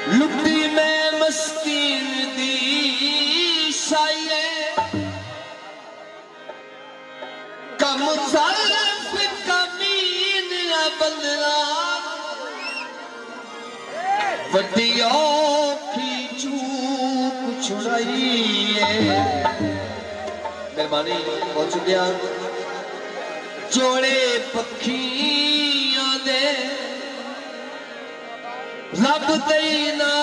लुटी में मस्तीन दी साये कम सर्फ कमीन बंदना वडियों की चूक छुड़ाई मेहरबानी बहुत शुक्रिया जोड़े पखियों दे रब दई ना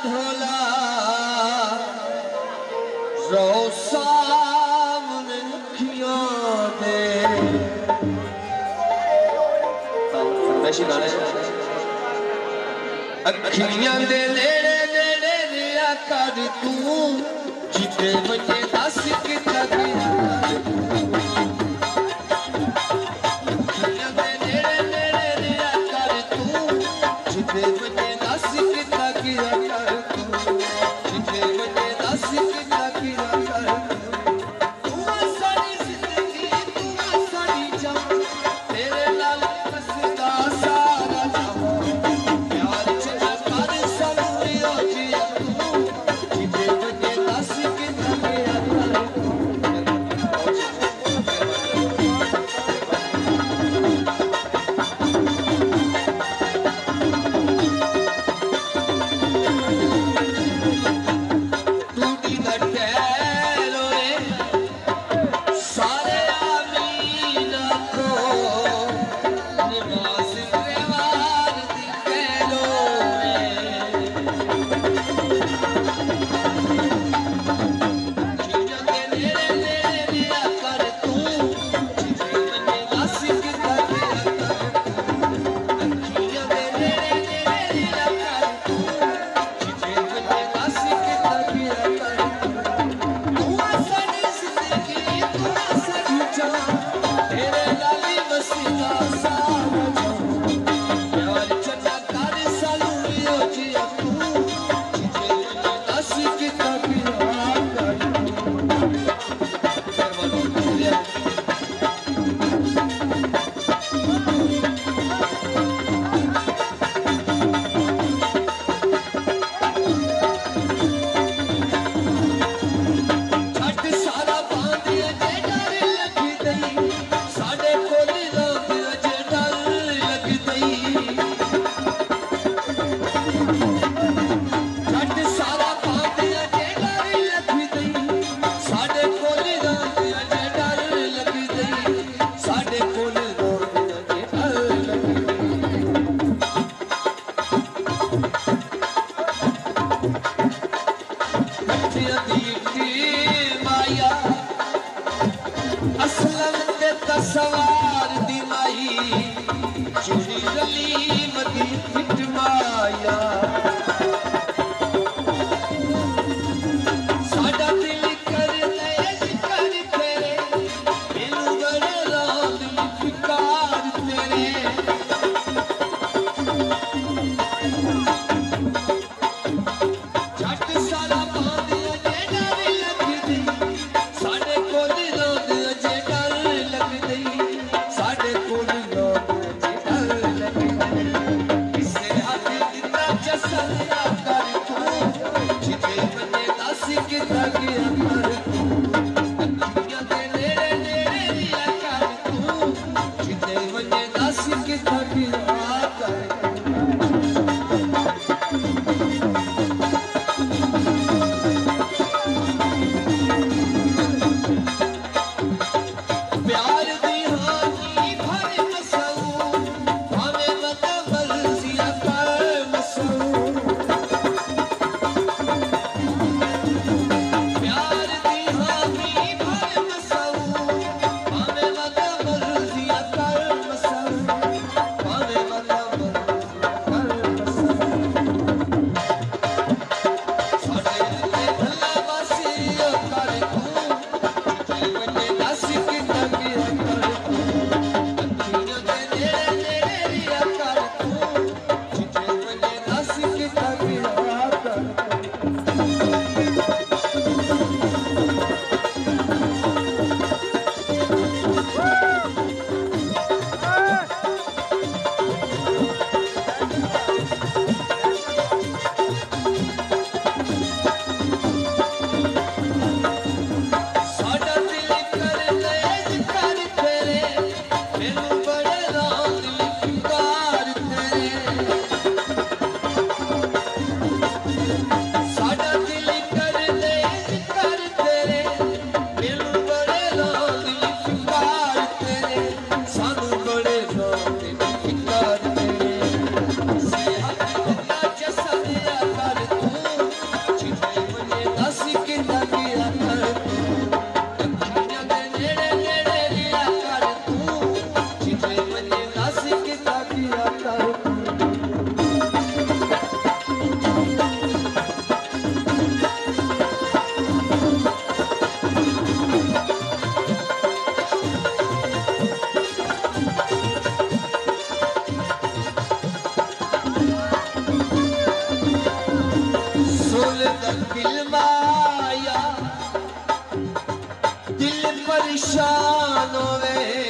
ढोला रो सामने अखियों दे फरमाइशी गाने अखियां दे नेड़े नेड़े रिया कर तू जिते बजे दस कितना सवार दी माई चूड़ी रली मदी फिट माया साडा दिल कर तेरे मैनू बड़े रात फिकार तेरे झट सारा पांदे अजे डर लगदी साडे कोल रात अजे डर लगदी साडे कोल रात अजे डर लगदी किसे दिल परेशान होवे